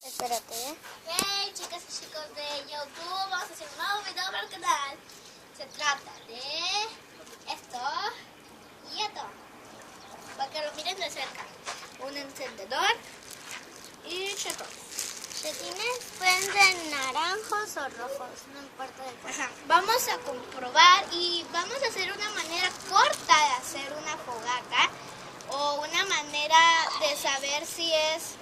Espérate, ¿eh? Hey chicas y chicos de YouTube, vamos a hacer un nuevo video para el canal. Se trata de esto y esto, para que lo miren de cerca. Un encendedor y chetos. Chetines pueden ser naranjos o rojos, no importa de cuál. Ajá. Vamos a comprobar y vamos a hacer una manera corta de hacer una fogata o una manera de saber si es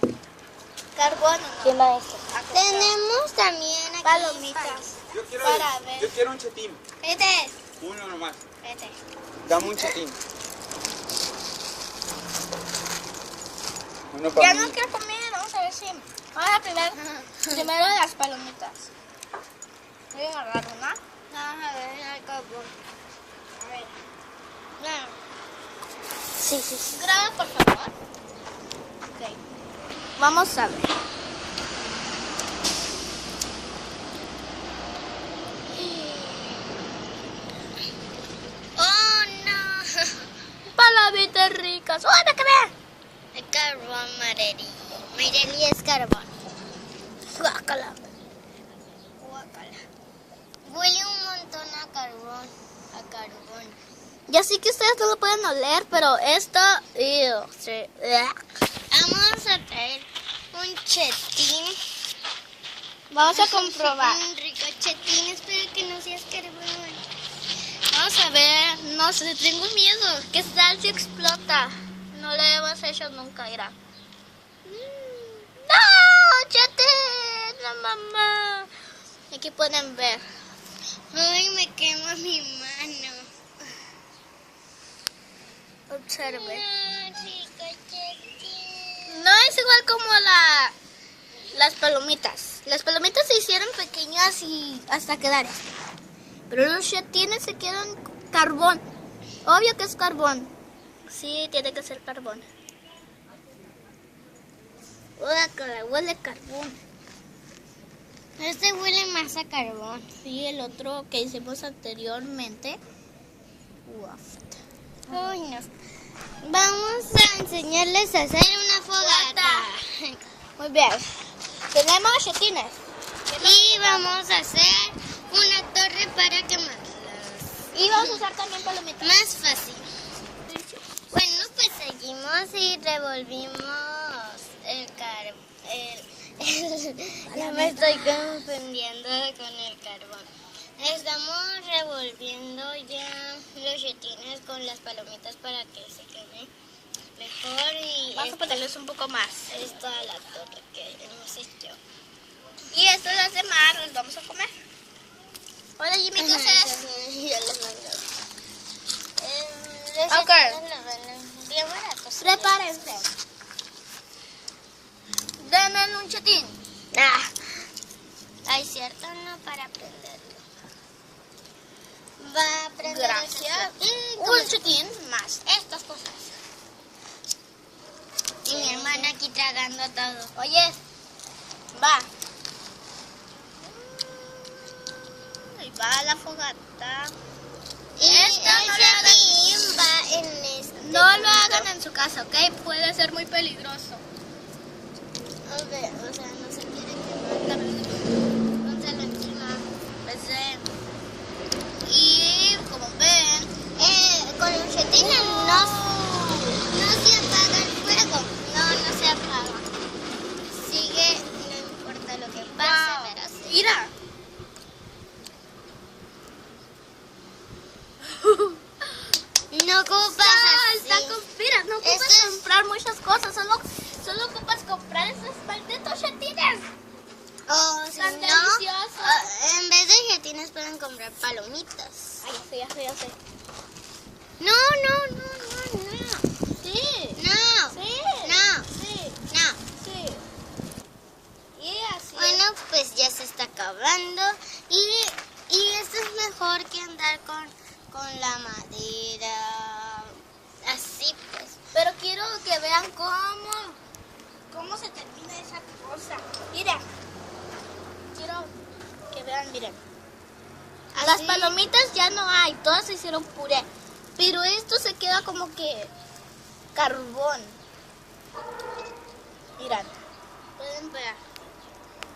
carbón o no. ¿Quién va a esto? A comprar. Tenemos también aquí Palomitas. Para ver. Yo quiero un chetín. Vete, Uno nomás. vete. Dame un chetín. Uno para Ya mí. no quiero comer, vamos a ver si. Vamos a primero las palomitas. Voy a agarrar una. Vamos a ver el carbón. A ver. Claro. Sí, sí, sí. Graba, por favor. Ok. Vamos a ver. ¡Oh, no! Palomitas ricas. ¡Uy, me quemé! El carbón, Mareli. Mareli es carbón. Guácala. Guácala. Huele un montón a carbón. A carbón. Ya sé que ustedes no lo pueden oler, pero esto. Sí. Vamos a traer un chetín. Vamos a comprobar. Un rico chetín. Espero que no seas carbón. Vamos a ver. No sé, tengo miedo. ¿Qué tal si explota? No lo hemos hecho nunca, mira. ¡No! ¡Chetín! ¡La mamá! Aquí pueden ver. Ay, me quema mi mano. Observen. Rico chetín. No es igual como las palomitas. Las palomitas se hicieron pequeñas y hasta quedar. Pero los chetines se quedan carbón. Obvio que es carbón. Sí, tiene que ser carbón. Huele carbón. Este huele más a carbón. Sí, el otro que hicimos anteriormente. Uy, no. Vamos a enseñarles a hacer una fogata. Muy bien. Tenemos chetines. Y vamos a hacer una torre para quemarlas. Y vamos a usar también palomitas. Más fácil. Bueno, pues seguimos y revolvimos el carbón. Ya me estoy confundiendo con el carbón. Estamos revolviendo ya los chetines con las palomitas para que se queme mejor. Y Vamos a ponerles un poco más. es toda la torre que hemos hecho. Y esto las demás las vamos a comer. Hola Jimmy, ¿qué haces? Ya los mandé. Ok. Bien baratos. Prepárense. Denme un chetín. Ay, cierto, no para prenderlo. Va a prender. Gracias. Y Un chetín más estas cosas. mi hermana aquí tragando todo. Oye, va. Ahí va la fogata. Y Esto no lo hagan. chetín va en este. No lo hagan en su casa, ¿ok? Puede ser muy peligroso. O sea, no se quiere quemar. Pónselo encima. Y como ven, Con los chetines no se apaga el fuego. No se apaga. Sigue, no importa lo que pase, wow. pero sí. Mira. No ocupas Salta, así. mira, no ocupas Esto es- comprar muchas cosas, solo ocupas comprar esos malditos chetines. O si Tan no, deliciosos. en vez de chetines pueden comprar palomitas. Ay, ya sé. No. Sí, No. sí, No. sí, No. sí. Y así. Bueno, pues ya se está acabando. Y esto es mejor que andar con la madera. Así pues. Pero quiero que vean cómo se termina esa cosa. Mira, quiero que vean, miren. Las Así. palomitas ya no hay, todas se hicieron puré. Pero esto se queda como que carbón. Miran, pueden ver.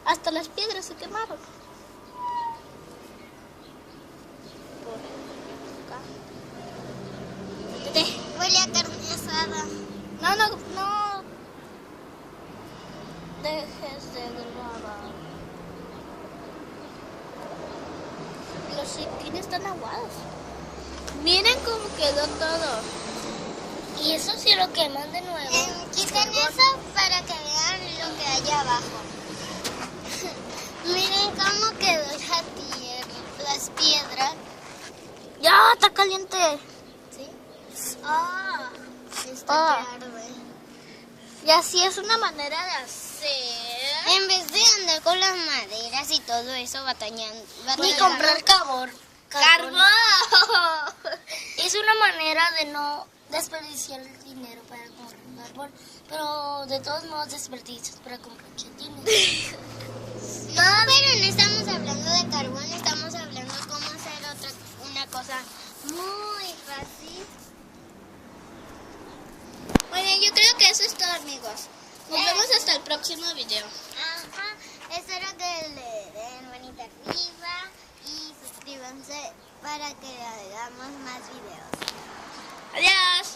Hasta las piedras se quemaron. Por acá. Huele a carne asada. No dejes de grabar. Los chipines están aguados. Miren cómo quedó todo. Y eso sí lo queman de nuevo. Quiten eso para que vean lo que hay abajo. Miren cómo quedó la tierra, las piedras. Ya, está caliente. ¿Sí? Está Ah. que arde. Y así es una manera de hacer. En vez de andar con las maderas y todo eso batallando. Ni comprar carbón. Es una manera de no desperdiciar el dinero para comprar carbón. Pero de todos modos desperdicios para comprar chetines. No, pero no estamos hablando de carbón, estamos hablando de cómo hacer una cosa muy fácil. Bueno, yo creo que eso es todo, amigos. Nos vemos hasta el próximo video. Ajá, espero que le den manita arriba y suscríbanse para que hagamos más videos. Adiós.